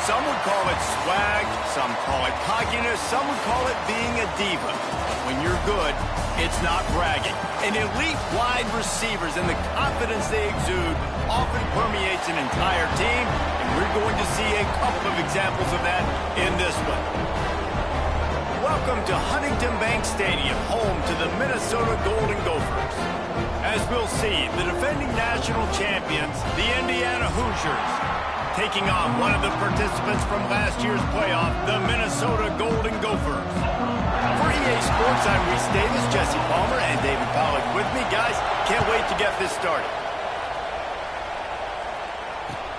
Some would call it swag, some call it cockiness, some would call it being a diva. When you're good, it's not bragging. And elite wide receivers and the confidence they exude often permeates an entire team, and we're going to see a couple of examples of that in this one. Welcome to Huntington Bank Stadium, home to the Minnesota Golden Gophers. As we'll see, the defending national champions, the Indiana Hoosiers, taking on one of the participants from last year's playoff, the Minnesota Golden Gophers. For EA Sports, I'm Reese Davis, Jesse Palmer, and David Pollack with me. Guys, can't wait to get this started.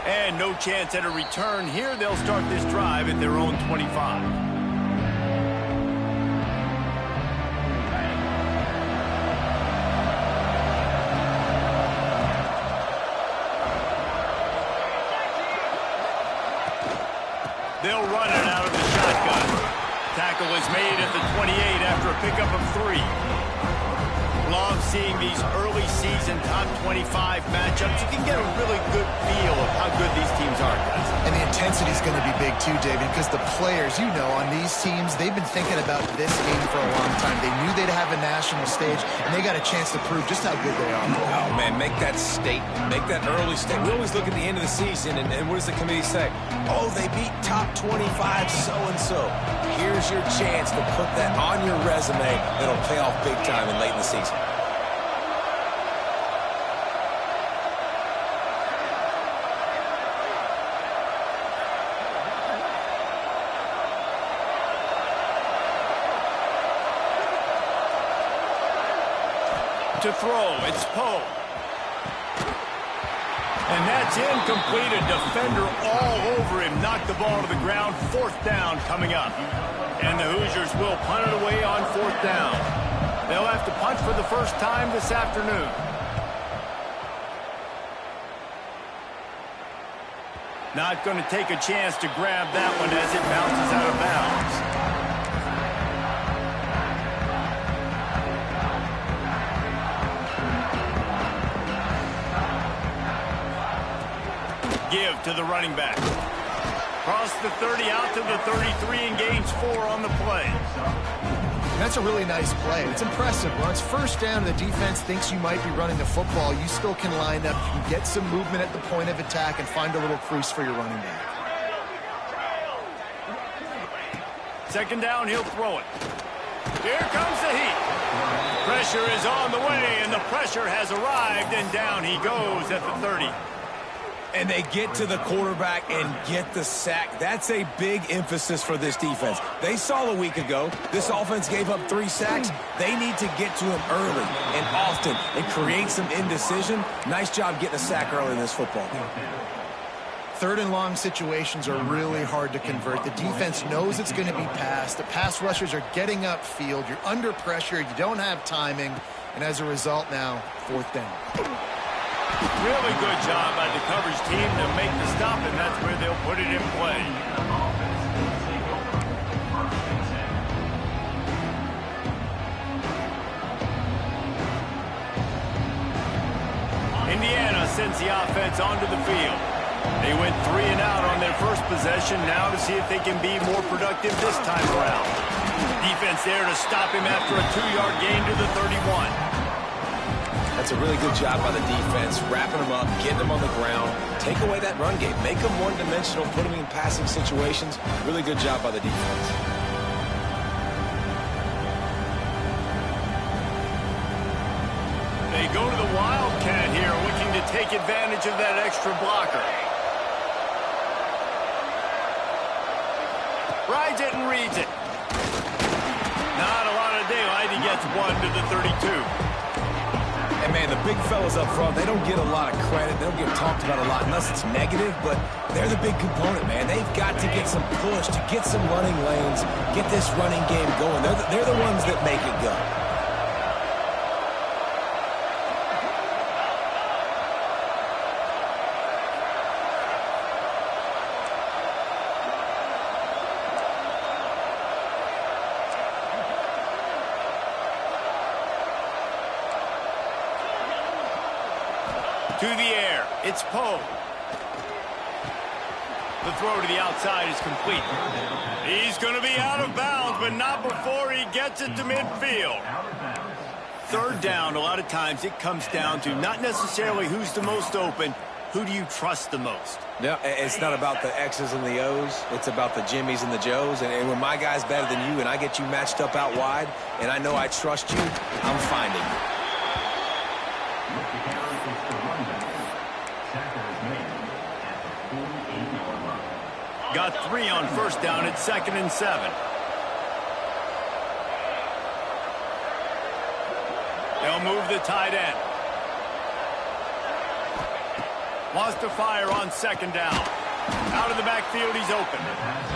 And no chance at a return here. They'll start this drive at their own 25. They'll run it out of the shotgun. Tackle is made at the 28 after a pickup of 3. Love seeing these early season top 25 matchups. You can get a really good feel of how good these teams are, guys. And the intensity is going to be big too, David, because the players, you know, on these teams, they've been thinking about this game for a long time. They knew they'd have a national stage, and they got a chance to prove just how good they are. Oh, man, make that statement. Make that early statement. We always look at the end of the season, and what does the committee say? Oh, they beat top 25 so-and-so. Here's your chance to put that on your resume that'll pay off big time and late in the season. To throw, it's Poe. And that's incomplete. A defender all over him. Knocked the ball to the ground. 4th down coming up. And the Hoosiers will punt it away on 4th down. They'll have to punt for the first time this afternoon. Not going to take a chance to grab that one as it bounces out of bounds. Give to the running back. Cross the 30 out to the 33 and gains 4 on the play. That's a really nice play. It's impressive. When it's 1st down and the defense thinks you might be running the football, you still can line up. You can get some movement at the point of attack and find a little crease for your running back. 2nd down, he'll throw it. Here comes the heat. Pressure is on the way, and the pressure has arrived, and down he goes at the 30. And they get to the quarterback and get the sack. That's a big emphasis for this defense. They saw a week ago, this offense gave up 3 sacks. They need to get to him early and often and create some indecision. Nice job getting a sack early in this football game. 3rd and long situations are really hard to convert. The defense knows it's going to be passed. The pass rushers are getting upfield. You're under pressure. You don't have timing. And as a result now, 4th down. Really good job by the coverage team to make the stop, and that's where they'll put it in play. Indiana sends the offense onto the field. They went 3 and out on their first possession, now to see if they can be more productive this time around. Defense there to stop him after a 2-yard gain to the 31. That's a really good job by the defense, wrapping them up, getting them on the ground, take away that run game, make them one-dimensional, put them in passing situations. Really good job by the defense. They go to the Wildcat here, looking to take advantage of that extra blocker. Rides it and reads it. Not a lot of daylight. He gets 1 to the 32. And, man, the big fellas up front, they don't get a lot of credit. They don't get talked about a lot unless it's negative, but they're the big component, man. They've got to get some push, to get some running lanes, get this running game going. They're the ones that make it go. To the air, it's Poe. The throw to the outside is complete. He's going to be out of bounds, but not before he gets it to midfield. Third down, a lot of times it comes down to not necessarily who's the most open, who do you trust the most? Yeah, it's not about the X's and the O's. It's about the Jimmies and the Joes. And when my guy's better than you and I get you matched up out wide and I know I trust you, I'm finding you. Got 3 on first down at 2nd and 7. They'll move the tight end. Wants to fire on 2nd down. Out of the backfield, he's open.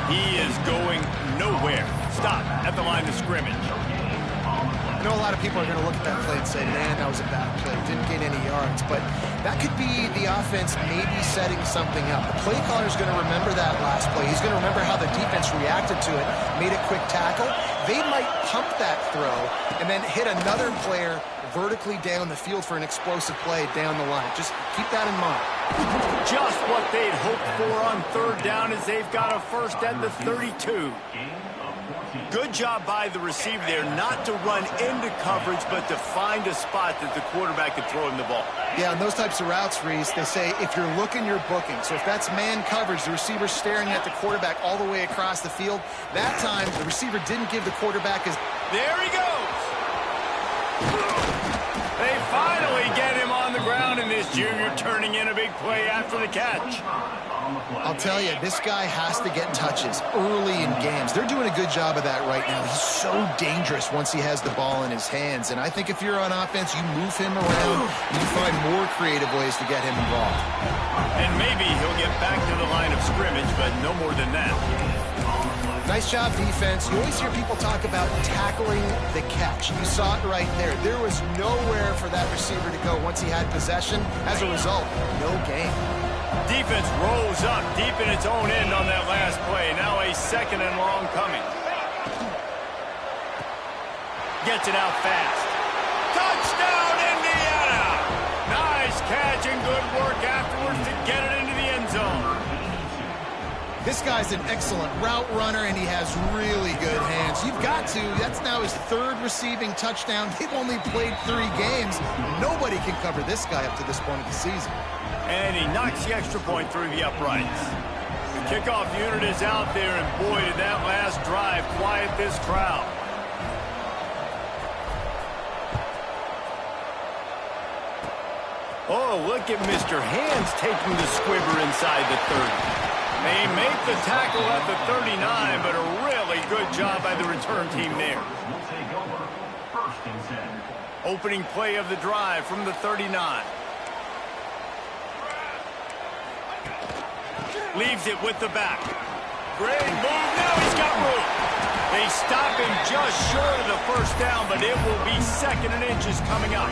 He is going nowhere. Stop at the line of scrimmage. I know a lot of people are going to look at that play and say, man, that was a bad play. Didn't gain any yards. But that could be the offense maybe setting something up. The play caller is going to remember that last play. He's going to remember how the defense reacted to it, made a quick tackle. They might pump that throw and then hit another player vertically down the field for an explosive play down the line. Just keep that in mind. Just what they'd hoped for on 3rd down as they've got a first at the 32. Good job by the receiver there not to run into coverage, but to find a spot that the quarterback could throw him the ball. Yeah, on those types of routes, Reese, they say if you're looking, you're booking. So if that's man coverage, the receiver's staring at the quarterback all the way across the field. That time, the receiver didn't give the quarterback his... There he goes! They finally get him on the ground, and this junior turning in a big play after the catch. I'll tell you, this guy has to get touches early in games. They're doing a good job of that right now. He's so dangerous once he has the ball in his hands. And I think if you're on offense, you move him around, you find more creative ways to get him involved. And maybe he'll get back to the line of scrimmage, but no more than that. Nice job, defense. You always hear people talk about tackling the catch. You saw it right there. There was nowhere for that receiver to go once he had possession. As a result, no gain. Defense rolls up deep in its own end on that last play. Now a 2nd and long coming. Gets it out fast. Touchdown, Indiana! Nice catch and good work afterwards to get it into the end zone. This guy's an excellent route runner, and he has really good hands. You've got to. That's now his 3rd receiving touchdown. They've only played 3 games. Nobody can cover this guy up to this point of the season. And he knocks the extra point through the uprights. The kickoff unit is out there, and boy, did that last drive quiet this crowd. Oh, look at Mr. Hands taking the squibber inside the 30. They make the tackle at the 39, but a really good job by the return team there. Opening play of the drive from the 39. Leaves it with the back. Great move. Now he's got room. They stop him just short of the first down, but it will be 2nd and inches coming up.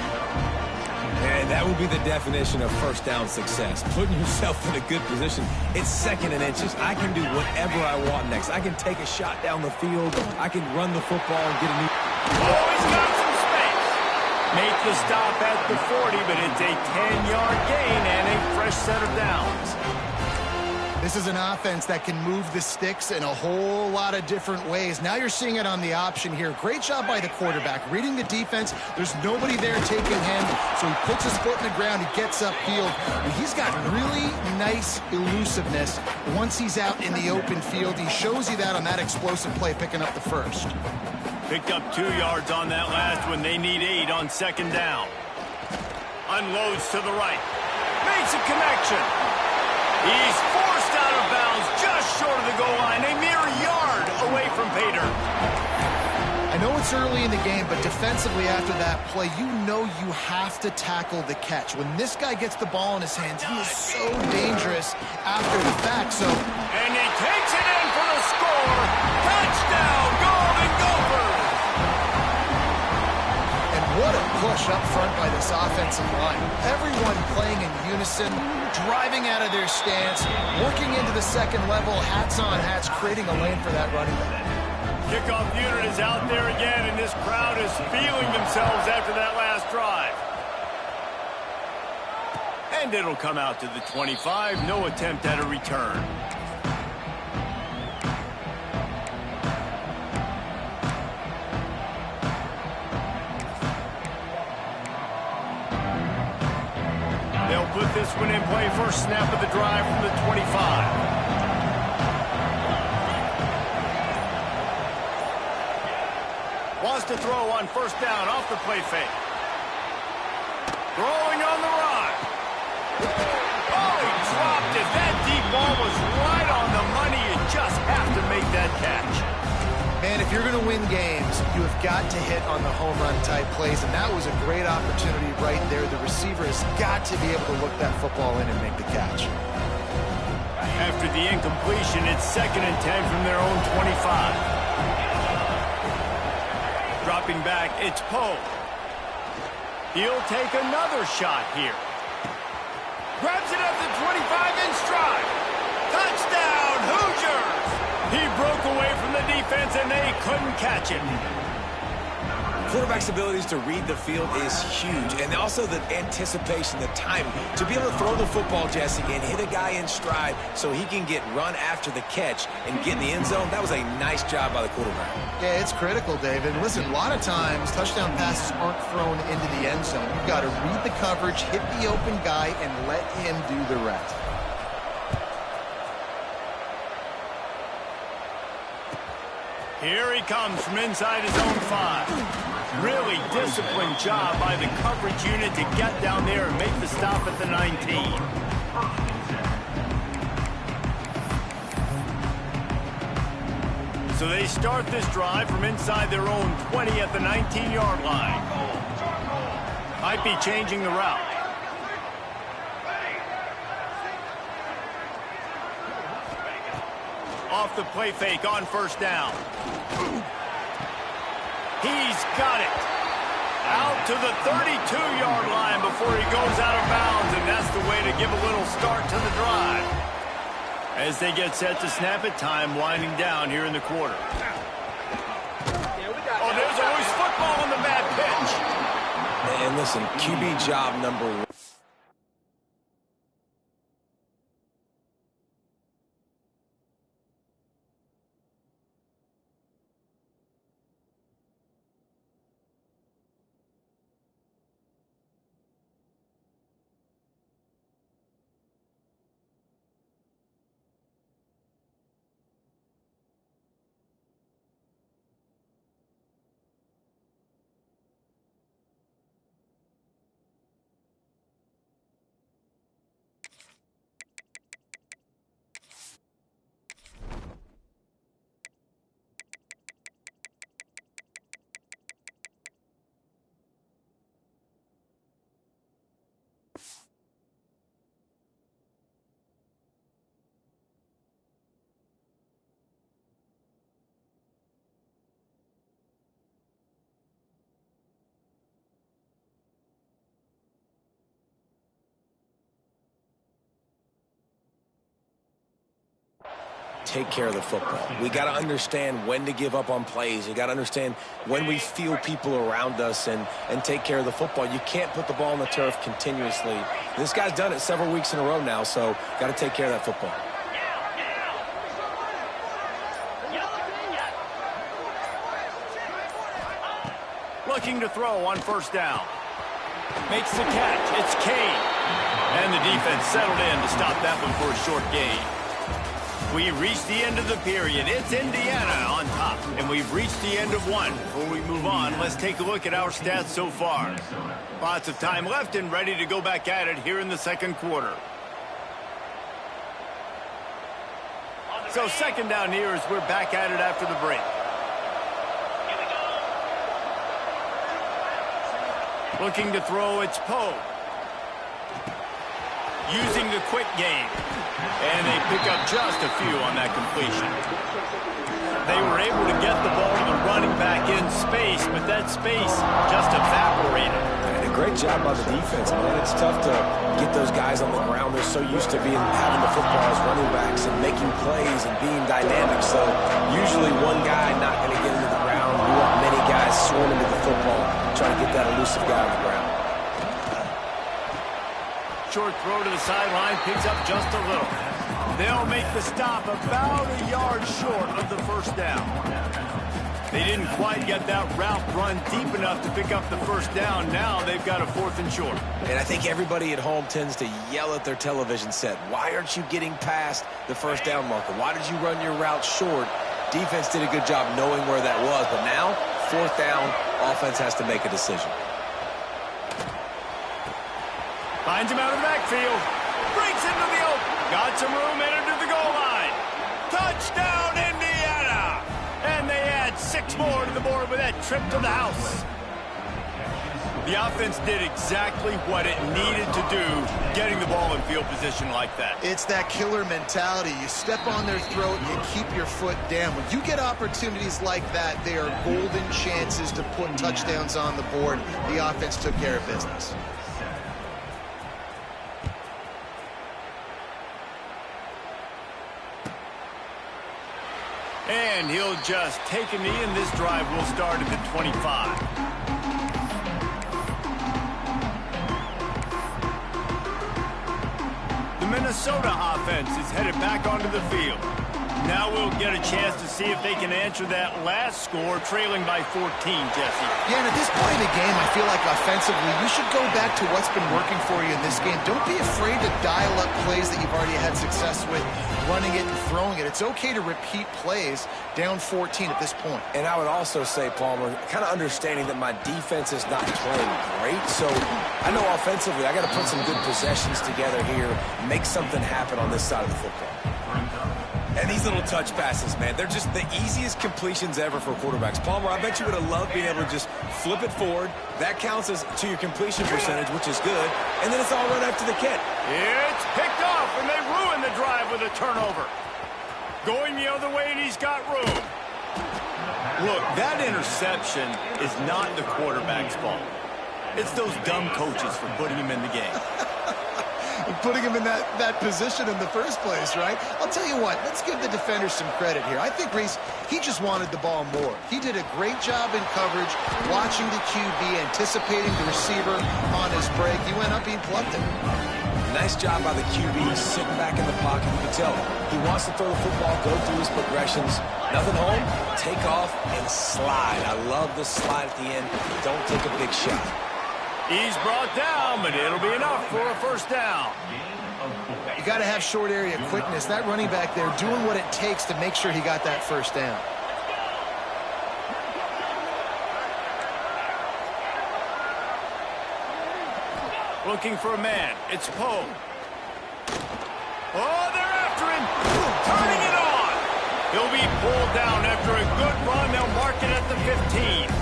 And that would be the definition of first down success. Putting yourself in a good position. It's 2nd and inches. I can do whatever I want next. I can take a shot down the field. I can run the football and get a new... Oh, he's got some space. Make the stop at the 40, but it's a 10-yard gain and a fresh set of downs. This is an offense that can move the sticks in a whole lot of different ways. Now you're seeing it on the option here. Great job by the quarterback. Reading the defense, there's nobody there taking him, so he puts his foot in the ground, he gets upfield. And he's got really nice elusiveness once he's out in the open field. He shows you that on that explosive play, picking up the first. Picked up 2 yards on that last one. They need 8 on 2nd down. Unloads to the right. Makes a connection. He's forced out of bounds just short of the goal line, a mere yard away from pay dirt. I know it's early in the game, but defensively after that play, you know you have to tackle the catch. When this guy gets the ball in his hands, he is so dangerous after the fact. And he takes it in for the score. Touchdown, Golden Gophers! What a push up front by this offensive line. Everyone playing in unison, driving out of their stance, working into the 2nd level, hats on hats, creating a lane for that running back. Kickoff unit is out there again, and this crowd is feeling themselves after that last drive. And it'll come out to the 25. No attempt at a return. this one in play. First snap of the drive from the 25. Wants to throw on first down off the play fake. Throwing on the run. Oh, he dropped it. That deep ball was right on the money. You just have to make that catch. Man, if you're going to win games, you have got to hit on the home run type plays, and that was a great opportunity right there. The receiver has got to be able to look that football in and make the catch. After the incompletion, it's 2nd and 10 from their own 25. Dropping back, it's Poe. He'll take another shot here. Grabs it at the 25 in stride. Touchdown, Hoosiers! He broke away from the defense, and they couldn't catch him. Quarterback's abilities to read the field is huge, and also the anticipation, the timing. To be able to throw the football, Jesse, and hit a guy in stride so he can get run after the catch and get in the end zone, that was a nice job by the quarterback. Yeah, it's critical, David. Listen, a lot of times touchdown passes aren't thrown into the end zone. You've got to read the coverage, hit the open guy, and let him do the rest. Here he comes from inside his own 5. Really disciplined job by the coverage unit to get down there and make the stop at the 19. So they start this drive from inside their own 20 at the 19-yard line. Might be changing the route. Off the play fake on first down. He's got it. Out to the 32-yard line before he goes out of bounds, and that's the way to give a little start to the drive. As they get set to snap it, time winding down here in the quarter. Oh, there's always football on the bad pitch. And listen, QB job number 1. Take care of the football. We got to understand when to give up on plays. You got to understand when we feel people around us and take care of the football. You can't put the ball on the turf continuously. This guy's done it several weeks in a row now, so got to take care of that football. Looking to throw on first down. Makes the catch. It's Kane. And the defense settled in to stop that one for a short gain. We reached the end of the period. It's Indiana on top, and we've reached the end of one. Before we move on, let's take a look at our stats so far. Lots of time left and ready to go back at it here in the second quarter. So second down here as we're back at it after the break. Looking to throw, it's Poe. Using the quick game. And they pick up just a few on that completion. They were able to get the ball to the running back in space, but that space just evaporated. And a great job by the defense, man. It's tough to get those guys on the ground. They're so used to having the football as running backs and making plays and being dynamic. So usually one guy not going to get into the ground. We want many guys swarming to the football, trying to get that elusive guy on the ground. Short throw to the sideline, picks up just a little. They'll make the stop about a yard short of the first down. They didn't quite get that route run deep enough to pick up the first down. Now they've got a 4th and short. And I think everybody at home tends to yell at their television set. Why aren't you getting past the first down marker? Why did you run your route short? Defense did a good job knowing where that was. But now, 4th down, offense has to make a decision. Finds him out of the backfield. Breaks into the open. Got some room in into the goal line. Touchdown, Indiana! And they add 6 more to the board with that trip to the house. The offense did exactly what it needed to do, getting the ball in field position like that. It's that killer mentality. You step on their throat, you keep your foot down. When you get opportunities like that, they are golden chances to put touchdowns on the board. The offense took care of business. And he'll just take a knee, and this drive will start at the 25. The Minnesota offense is headed back onto the field. Now we'll get a chance to see if they can answer that last score, trailing by 14, Jesse. Yeah, and at this point in the game, I feel like offensively, you should go back to what's been working for you in this game. Don't be afraid to dial up plays that you've already had success with, running it and throwing it. It's okay to repeat plays down 14 at this point. And I would also say, Palmer, kind of understanding that my defense is not playing great. So I know offensively I got to put some good possessions together here, make something happen on this side of the football. And these little touch passes, man, they're just the easiest completions ever for quarterbacks. Palmer, I bet you would have loved being able to just flip it forward. That counts as to your completion percentage, which is good. And then it's all run after the catch. It's picked off, and they ruin the drive with a turnover. Going the other way, and he's got room. Look, that interception is not the quarterback's fault. It's those dumb coaches for putting him in the game. Putting him in that position in the first place, right? I'll tell you what, let's give the defender some credit here. I think, Reese, he just wanted the ball more. He did a great job in coverage, watching the QB, anticipating the receiver on his break. He went up, he plucked it. Nice job by the QB, sitting back in the pocket. You can tell he wants to throw the football, go through his progressions. Nothing home, take off, and slide. I love the slide at the end. Don't take a big shot. He's brought down, but it'll be enough for a first down. You got to have short area quickness. That running back there doing what it takes to make sure he got that first down. Looking for a man. It's Poe. Oh, they're after him. Turning it on. He'll be pulled down after a good run. They'll mark it at the 15.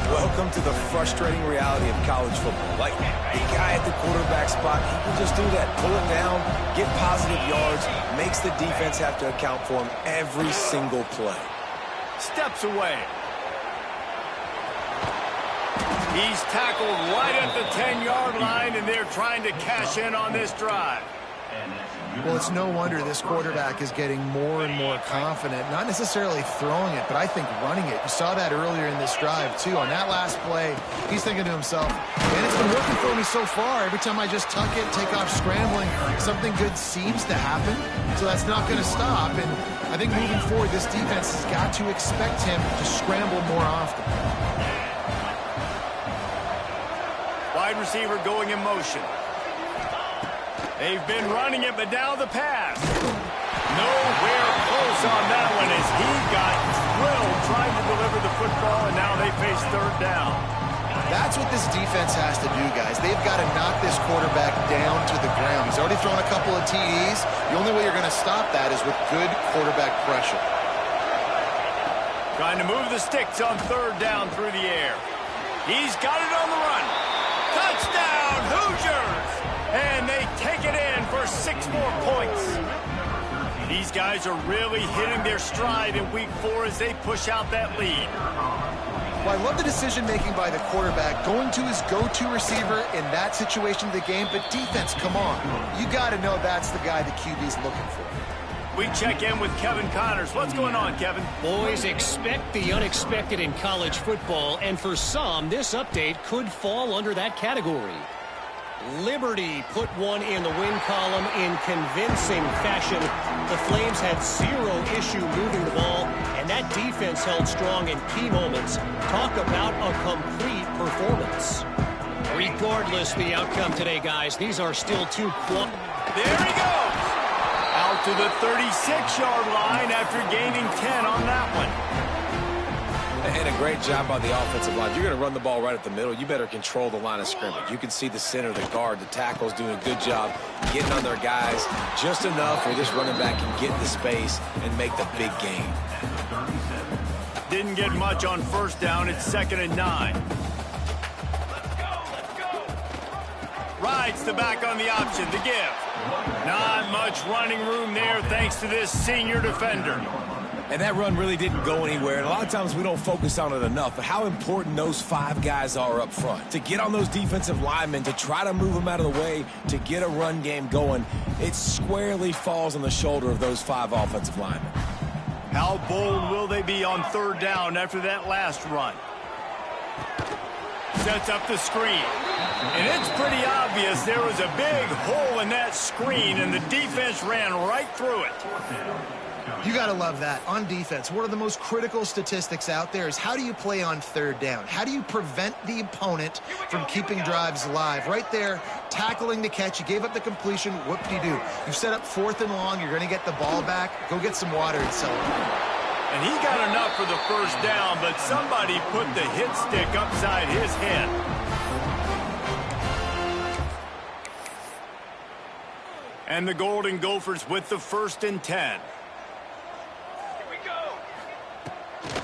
Welcome to the frustrating reality of college football. Like, the guy at the quarterback spot, he can just do that. Pull it down, get positive yards, makes the defense have to account for him every single play. Steps away. He's tackled right at the 10-yard line, and they're trying to cash in on this drive. Well, it's no wonder this quarterback is getting more and more confident, not necessarily throwing it, but I think running it. You saw that earlier in this drive, too. On that last play, he's thinking to himself, man, it's been working for me so far. Every time I just tuck it, take off scrambling, something good seems to happen, so that's not going to stop. And I think moving forward, this defense has got to expect him to scramble more often. Wide receiver going in motion. They've been running it, but now the pass. Nowhere close on that one as he got drilled trying to deliver the football, and now they face third down. That's what this defense has to do, guys. They've got to knock this quarterback down to the ground. He's already thrown a couple of TDs. The only way you're going to stop that is with good quarterback pressure. Trying to move the sticks on third down through the air. He's got it on the run. Touchdown, Hoosiers! And they take it in for 6 more points. These guys are really hitting their stride in week 4 as they push out that lead. Well, I love the decision-making by the quarterback, going to his go-to receiver in that situation of the game. But defense, come on. You got to know that's the guy the QB's looking for. We check in with Kevin Connors. What's going on, Kevin? Boys, expect the unexpected in college football, and for some, this update could fall under that category. Liberty put one in the win column in convincing fashion. The Flames had 0 issue moving the ball, and that defense held strong in key moments. Talk about a complete performance. Regardless the outcome today, guys, these are still two quad. There he goes! Out to the 36-yard line after gaining 10 on that one. And a great job by the offensive line. If you're going to run the ball right at the middle, you better control the line of scrimmage. You can see the center, the guard, the tackles doing a good job getting on their guys just enough where this running back can get the space and make the big gain. Didn't get much on first down. It's 2nd and 9. Rides the back on the option to give. Not much running room there thanks to this senior defender. And that run really didn't go anywhere. And a lot of times we don't focus on it enough. But how important those 5 guys are up front. To get on those defensive linemen, to try to move them out of the way, to get a run game going, it squarely falls on the shoulder of those 5 offensive linemen. How bold will they be on 3rd down after that last run? Sets up the screen. And it's pretty obvious there was a big hole in that screen, and the defense ran right through it. You got to love that. On defense, one of the most critical statistics out there is how do you play on 3rd down? How do you prevent the opponent from keeping drives alive? Right there, tackling the catch. You gave up the completion. What do? You set up 4th and long. You're going to get the ball back. Go get some water and celebrate. And he got enough for the first down, but somebody put the hit stick upside his head. And the Golden Gophers with the 1st and 10.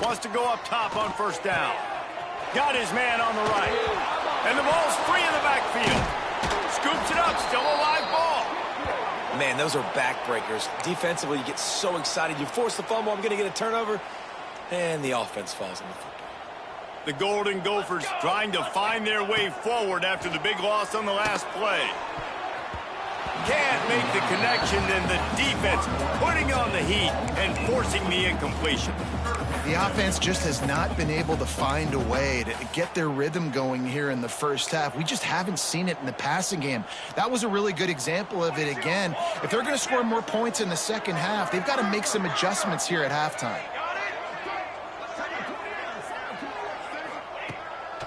Wants to go up top on 1st down. Got his man on the right. And the ball's free in the backfield. Scoops it up, still a live ball. Man, those are backbreakers. Defensively, you get so excited. You force the fumble, I'm going to get a turnover. And the offense falls on the football. The Golden Gophers trying to find their way forward after the big loss on the last play. Can't make the connection, and the defense putting on the heat and forcing the incompletion. The offense just has not been able to find a way to get their rhythm going here in the first half. We just haven't seen it in the passing game. That was a really good example of it again. If they're going to score more points in the second half, they've got to make some adjustments here at halftime.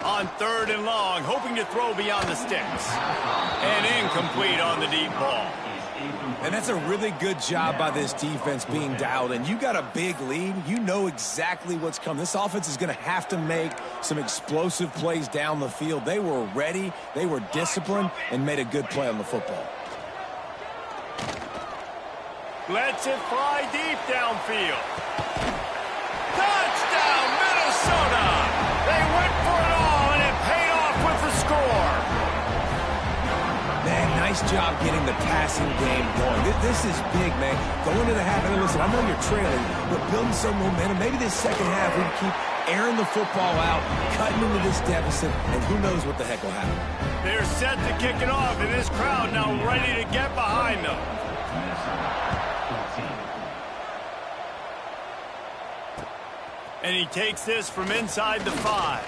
On 3rd and long, hoping to throw beyond the sticks. And incomplete on the deep ball. And that's a really good job by this defense being dialed in. You got a big lead. You know exactly what's coming. This offense is going to have to make some explosive plays down the field. They were ready, they were disciplined, and made a good play on the football. Lets it fly deep downfield. Touchdown, Minnesota! They went for it all, and it paid off with the score. Man, nice job getting the passing game going. This is big, man. Going into the half, and listen, I know you're trailing, but building some momentum. Maybe this second half we can keep airing the football out, cutting into this deficit, and who knows what the heck will happen. They're set to kick it off, and this crowd now ready to get behind them. And he takes this from inside the 5.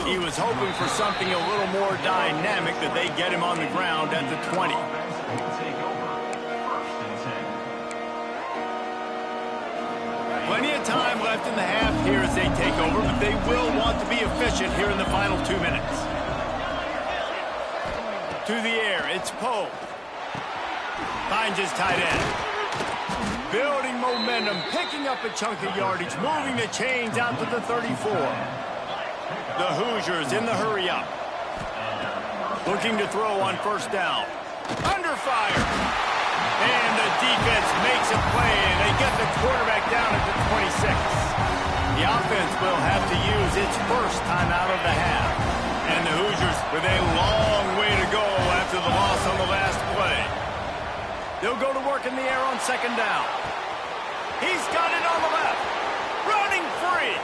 He was hoping for something a little more dynamic, that they get him on the ground at the 20. Plenty of time left in the half here as they take over, but they will want to be efficient here in the final 2 minutes. To the air, it's Pope. Finds his tight end. Building momentum, picking up a chunk of yardage, moving the chains out to the 34. The Hoosiers in the hurry-up. Looking to throw on 1st down. Under fire. And the defense makes a play, and they get the quarterback down at the 26. The offense will have to use its first time out of the half. And the Hoosiers with a long way to go after the loss on the last play. They'll go to work in the air on 2nd down. He's got it on the left. Running free.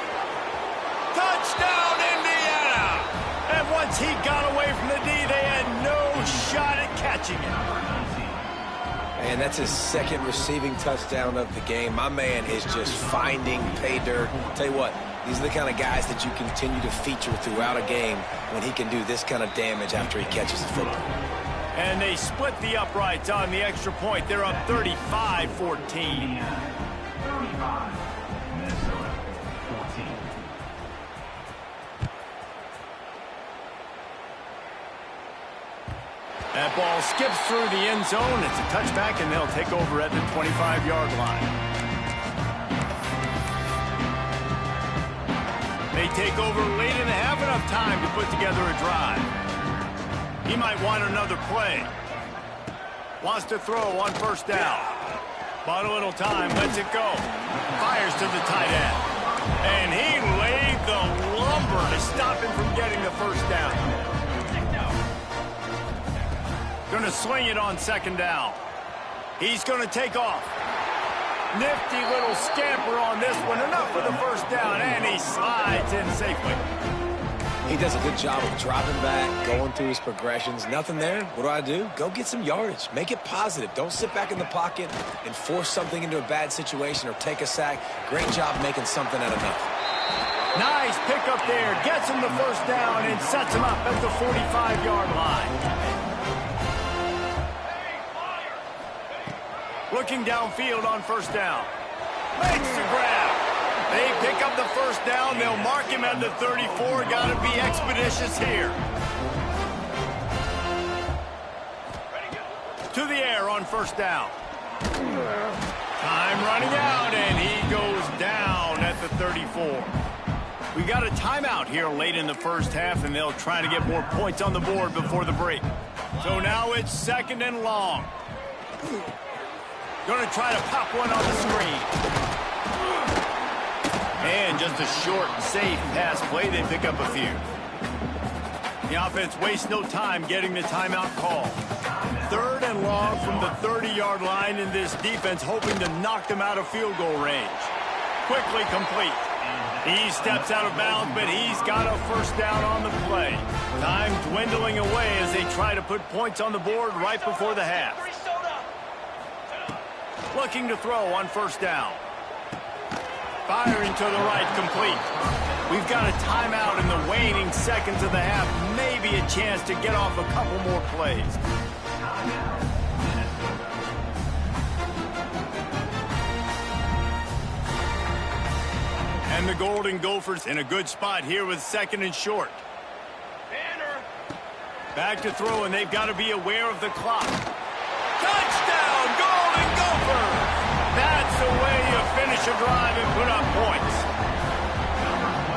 Touchdown, Indiana. And once he got away from the D, they had no shot at catching him. And that's his 2nd receiving touchdown of the game. My man is just finding pay dirt. Tell you what, these are the kind of guys that you continue to feature throughout a game when he can do this kind of damage after he catches the football. And they split the uprights on the extra point. They're up 35-14. That ball skips through the end zone. It's a touchback, and they'll take over at the 25-yard line. They take over late in the half, enough time to put together a drive. He might want another play. Wants to throw on first down. Bought a little time, lets it go. Fires to the tight end. And he laid the lumber to stop him from getting the first down. Going to sling it on second down. He's going to take off. Nifty little scamper on this one. Enough for the first down, and he slides in safely. He does a good job of dropping back, going through his progressions. Nothing there. What do? Go get some yardage. Make it positive. Don't sit back in the pocket and force something into a bad situation or take a sack. Great job making something out of nothing. Nice pickup there. Gets him the first down and sets him up at the 45-yard line. Looking downfield on first down. Makes the grab. They pick up the first down. They'll mark him at the 34. Got to be expeditious here. To the air on first down. Time running out, and he goes down at the 34. We got a timeout here late in the first half, and they'll try to get more points on the board before the break. So now it's second and long. Going to try to pop one on the screen. And just a short, safe pass play. They pick up a few. The offense wastes no time getting the timeout call. Third and long from the 30-yard line, in this defense hoping to knock them out of field goal range. Quickly complete. He steps out of bounds, but he's got a first down on the play. Time dwindling away as they try to put points on the board right before the half. Looking to throw on first down. Firing to the right, complete. We've got a timeout in the waning seconds of the half. Maybe a chance to get off a couple more plays. And the Golden Gophers in a good spot here with second and short. Back to throw, and they've got to be aware of the clock. Touchdown, Golden Gophers! That's the way you finish a drive and put up points.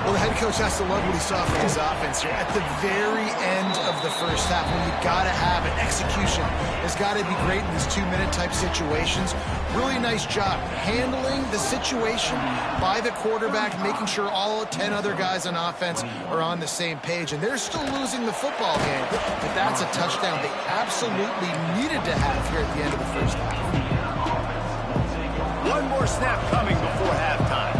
Well, the head coach has to love what he saw from his offense here. At the very end of the first half, when you got to have it, execution has got to be great in these two-minute type situations. Really nice job handling the situation by the quarterback, making sure all 10 other guys on offense are on the same page. And they're still losing the football game, but that's a touchdown they absolutely needed to have here at the end of the first half. One more snap coming before halftime.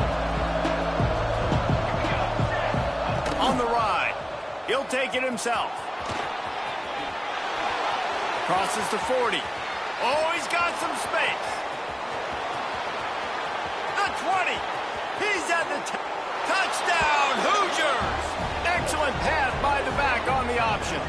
On the ride. He'll take it himself. Crosses to 40. Oh, he's got some space. The 20. He's at the touchdown, Hoosiers. Excellent pass by the back on the option.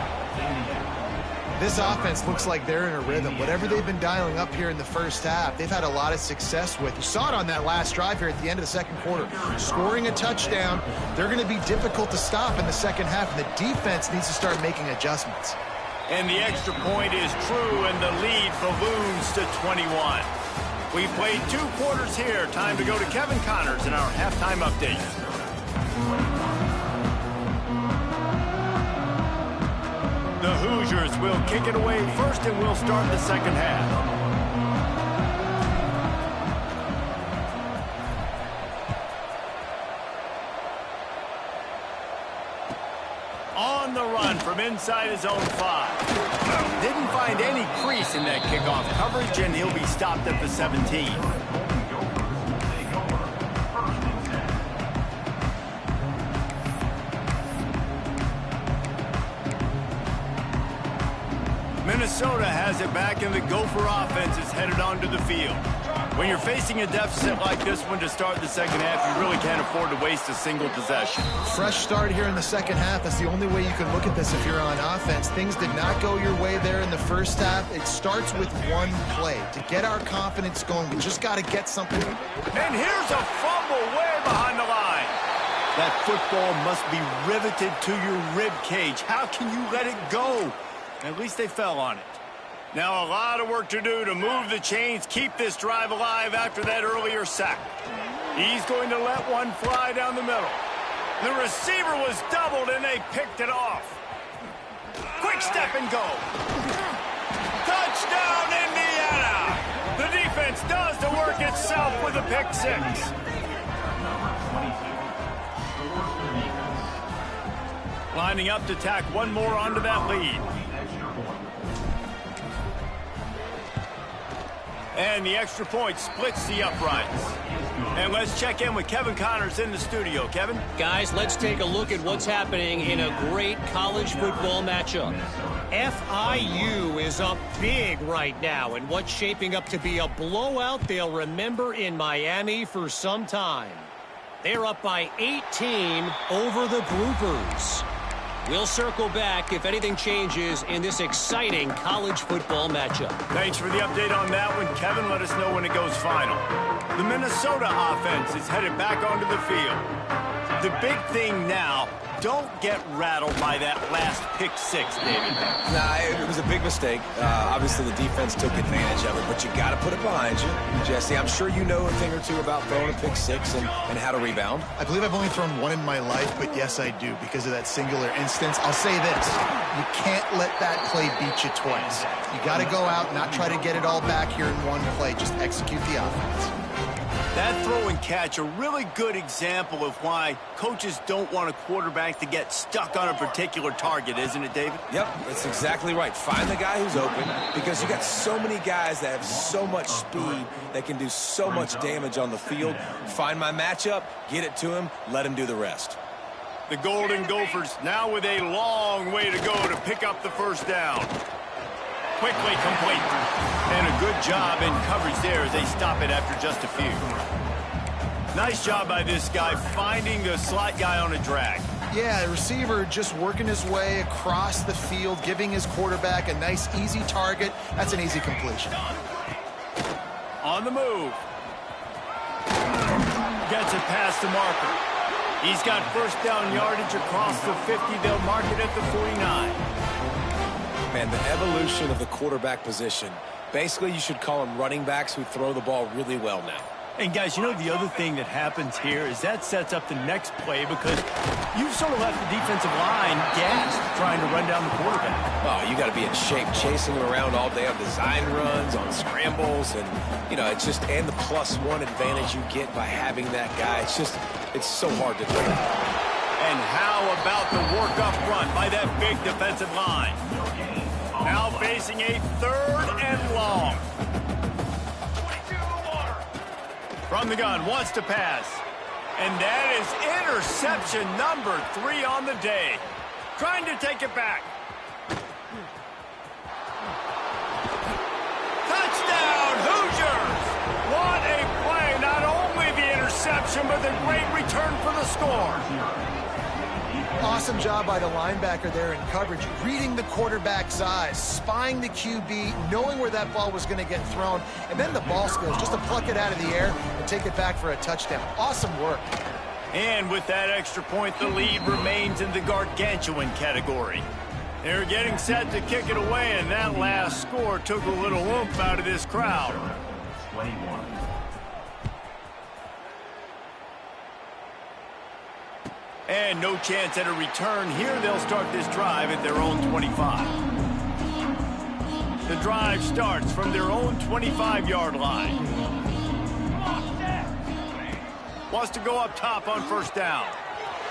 This offense looks like they're in a rhythm. Whatever they've been dialing up here in the first half, they've had a lot of success with. You saw it on that last drive here at the end of the second quarter. Scoring a touchdown, they're going to be difficult to stop in the second half, and the defense needs to start making adjustments. And the extra point is true, and the lead balloons to 21. We've played 2 quarters here. Time to go to Kevin Connors in our halftime update. The Hoosiers will kick it away first, and we'll start the second half. On the run from inside his own 5. Didn't find any crease in that kickoff coverage, and he'll be stopped at the 17. Minnesota has it back, and the Gopher offense is headed onto the field. When you're facing a deficit like this one to start the second half, you really can't afford to waste a single possession. Fresh start here in the second half. That's the only way you can look at this if you're on offense. Things did not go your way there in the first half. It starts with one play. To get our confidence going, we just got to get something. And here's a fumble way behind the line. That football must be riveted to your rib cage. How can you let it go? At least they fell on it. Now a lot of work to do to move the chains, keep this drive alive after that earlier sack. He's going to let one fly down the middle. The receiver was doubled, and they picked it off. Quick step and go. Touchdown, Indiana! The defense does the work itself with a pick six. Lining up to tack one more onto that lead. And the extra point splits the uprights. And let's check in with Kevin Connors in the studio. Kevin? Guys, let's take a look at what's happening in a great college football matchup. FIU is up big right now in what's shaping up to be a blowout they'll remember in Miami for some time. They're up by 18 over the Groupers. We'll circle back if anything changes in this exciting college football matchup. Thanks for the update on that one, Kevin. Let us know when it goes final. The Minnesota offense is headed back onto the field. The big thing now, don't get rattled by that last pick six, David. Nah, it was a big mistake. Obviously, the defense took advantage of it, but you got to put it behind you. Jesse, I'm sure you know a thing or two about throwing a pick six and how to rebound. I believe I've only thrown one in my life, but yes, I do, because of that singular instance. I'll say this. You can't let that play beat you twice. You got to go out, not try to get it all back here in one play. Just execute the offense. That throw and catch, a really good example of why coaches don't want a quarterback to get stuck on a particular target, isn't it, David? Yep, that's exactly right. Find the guy who's open, because you got so many guys that have so much speed that can do so much damage on the field. Find my matchup, get it to him, let him do the rest. The Golden Gophers now with a long way to go to pick up the first down. Quickly complete. And a good job in coverage there as they stop it after just a few. Nice job by this guy finding the slot guy on a drag. Yeah, the receiver just working his way across the field, giving his quarterback a nice, easy target. That's an easy completion. On the move. Gets it past the marker. He's got first down yardage across the 50. They'll mark it at the 49. Man, the evolution of the quarterback position. Basically, you should call them running backs who throw the ball really well now. And guys, you know the other thing that happens here is that sets up the next play because you've sort of left the defensive line gassed trying to run down the quarterback. Oh, you got to be in shape, chasing him around all day on design runs, on scrambles, and, you know, it's just, and the +1 advantage you get by having that guy. It's so hard to do. And how about the work up front by that big defensive line? Now facing a 3rd and long. From the gun, wants to pass. And that is interception number 3 on the day. Trying to take it back. Touchdown, Hoosiers! What a play. Not only the interception, but the great return for the score. Awesome job by the linebacker there in coverage, reading the quarterback's eyes, spying the QB, knowing where that ball was going to get thrown, and then the ball skills just to pluck it out of the air and take it back for a touchdown. Awesome work. And with that extra point, the lead remains in the gargantuan category. They're getting set to kick it away, and that last score took a little oomph out of this crowd. 21. And no chance at a return here. They'll start this drive at their own 25. The drive starts from their own 25-yard line. Wants to go up top on first down.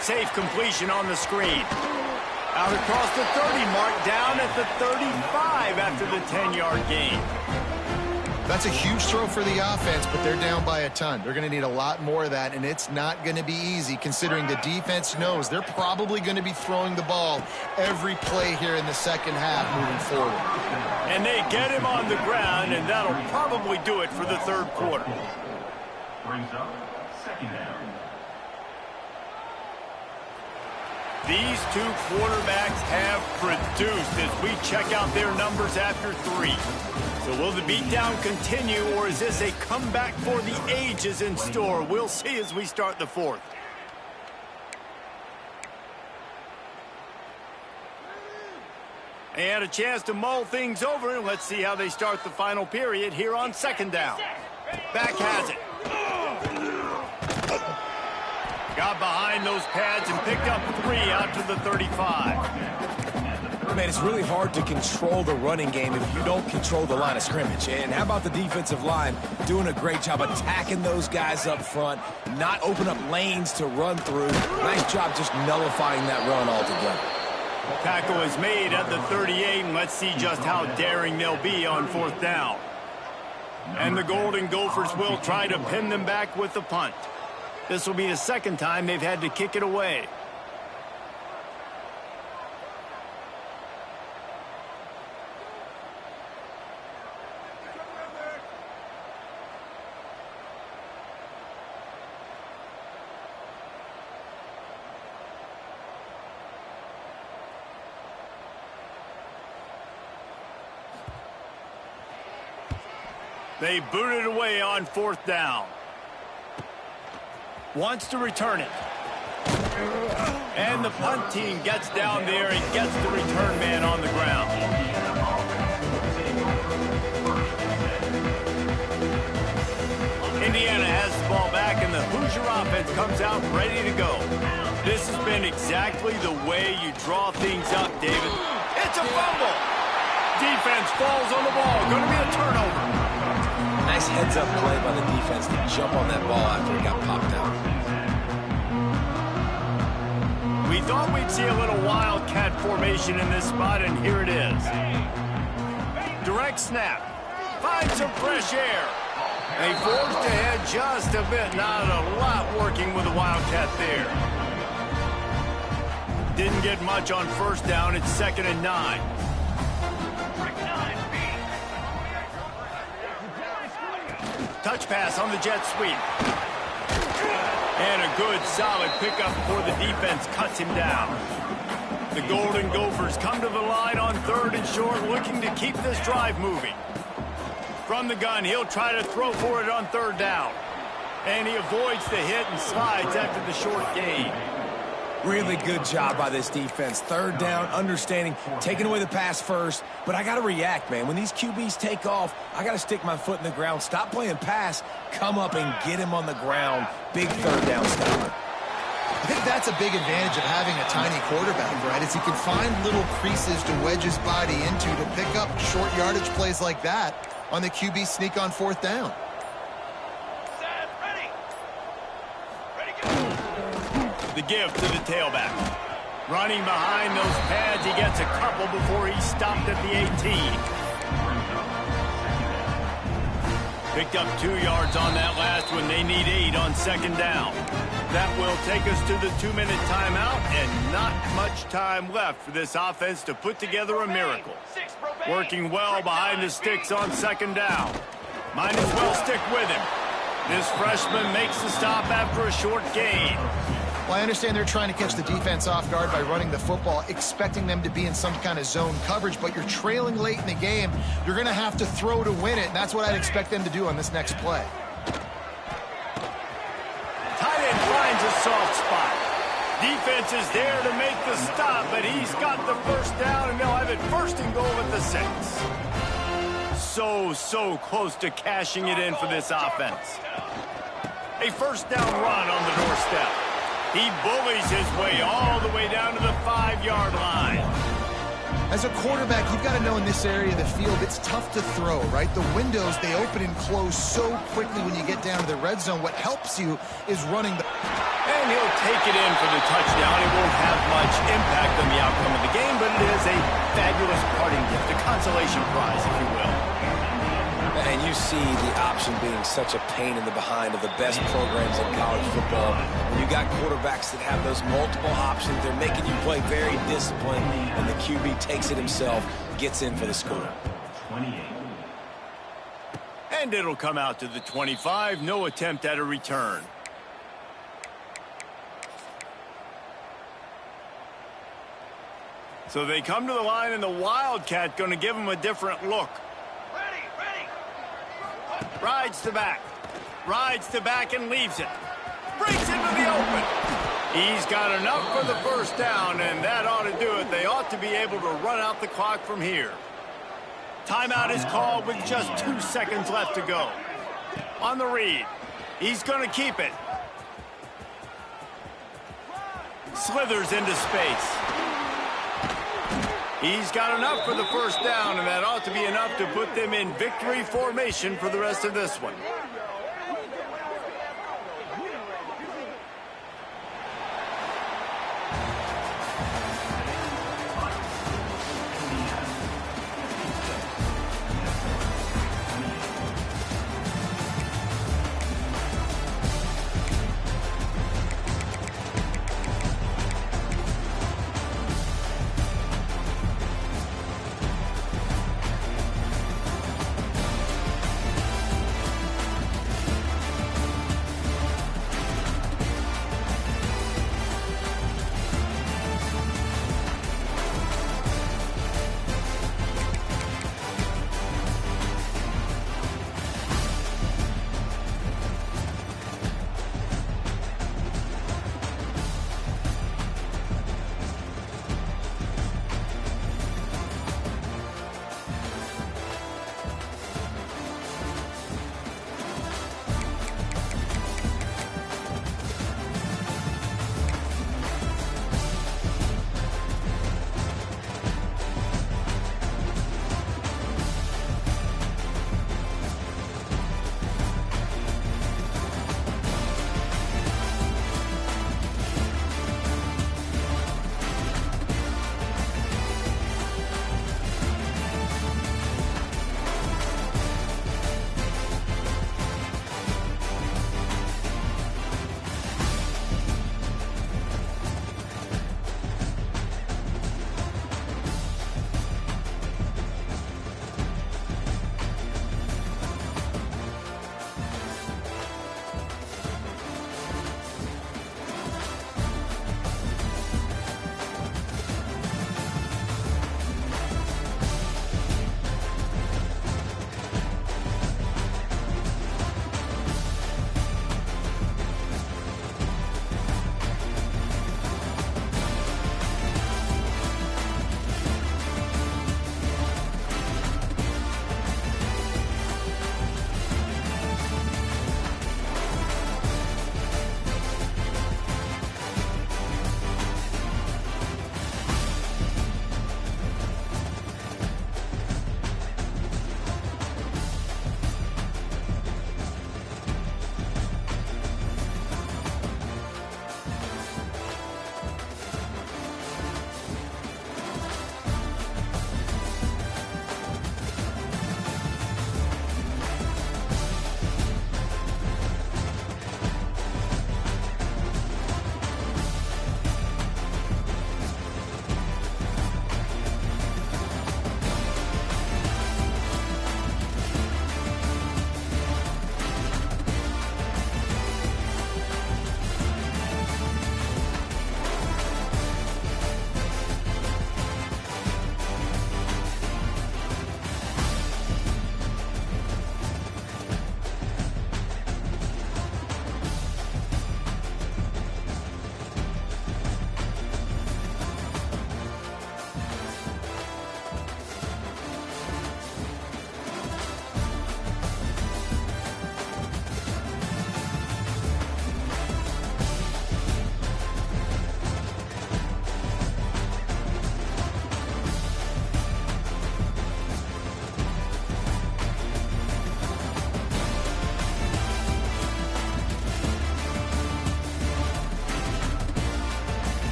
Safe completion on the screen. Out across the 30 mark, down at the 35 after the 10-yard gain. That's a huge throw for the offense, but they're down by a ton. They're going to need a lot more of that, and it's not going to be easy considering the defense knows they're probably going to be throwing the ball every play here in the second half moving forward. And they get him on the ground, and that'll probably do it for the third quarter. Brings up second down. These two quarterbacks have produced as we check out their numbers after 3. So will the beatdown continue, or is this a comeback for the ages in store? We'll see as we start the fourth. They had a chance to mull things over, and let's see how they start the final period here on second down. Back has it. Got behind those pads and picked up 3 out to the 35. Man, it's really hard to control the running game if you don't control the line of scrimmage. And how about the defensive line doing a great job attacking those guys up front, not open up lanes to run through. Nice job just nullifying that run altogether. Tackle is made at the 38, and let's see just how daring they'll be on fourth down. And the Golden Gophers will try to pin them back with the punt. This will be the second time they've had to kick it away. They boot it away on fourth down. Wants to return it. And the punt team gets down there and gets the return man on the ground. Indiana has the ball back, and the Hoosier offense comes out ready to go. This has been exactly the way you draw things up, David. It's a fumble. Defense falls on the ball. Going to be a turnover. Nice heads-up play by the defense to jump on that ball after it got popped out. We thought we'd see a little wildcat formation in this spot, and here it is. Direct snap. Finds some fresh air. They forced ahead just a bit. Not a lot working with the wildcat there. Didn't get much on first down. It's 2nd and 9. Touch pass on the jet sweep. And a good, solid pickup before the defense cuts him down. The Golden Gophers come to the line on 3rd and short, looking to keep this drive moving. From the gun, he'll try to throw for it on 3rd down. And he avoids the hit and slides after the short gain. Really good job by this defense. 3rd down, understanding, taking away the pass first. But I got to react, man. When these QBs take off, I got to stick my foot in the ground. Stop playing pass. Come up and get him on the ground. Big 3rd down stopper. I think that's a big advantage of having a tiny quarterback, right? Is he can find little creases to wedge his body into to pick up short yardage plays like that on the QB sneak on 4th down. The give to the tailback. Running behind those pads, he gets a couple before he's stopped at the 18. Picked up 2 yards on that last one. They need 8 on 2nd down. That will take us to the 2-minute timeout, and not much time left for this offense to put together a miracle. Working well behind the sticks on 2nd down. Might as well stick with him. This freshman makes the stop after a short gain. Well, I understand they're trying to catch the defense off guard by running the football, expecting them to be in some kind of zone coverage, but you're trailing late in the game. You're going to have to throw to win it, and that's what I'd expect them to do on this next play. Tight end finds a soft spot. Defense is there to make the stop, but he's got the first down, and they'll have it 1st and goal at the 6. So close to cashing it in for this offense. A 1st down run on the doorstep. He bullies his way all the way down to the 5-yard line. As a quarterback, you've got to know in this area of the field, it's tough to throw, right? The windows, they open and close so quickly when you get down to the red zone. What helps you is running the... And he'll take it in for the touchdown. It won't have much impact on the outcome of the game, but it is a fabulous parting gift, a consolation prize, if you will. And you see the option being such a pain in the behind of the best programs in college football. When you got quarterbacks that have those multiple options, they're making you play very disciplined, and the QB takes it himself, gets in for the score. 28. And it'll come out to the 25. No attempt at a return. So they come to the line, and the Wildcat going to give them a different look. Rides to back and leaves it. Breaks into the open. He's got enough for the first down, and that ought to do it. They ought to be able to run out the clock from here. Timeout is called with just 2 seconds left to go. On the read, he's going to keep it. Slithers into space. He's got enough for the first down, and that ought to be enough to put them in victory formation for the rest of this one.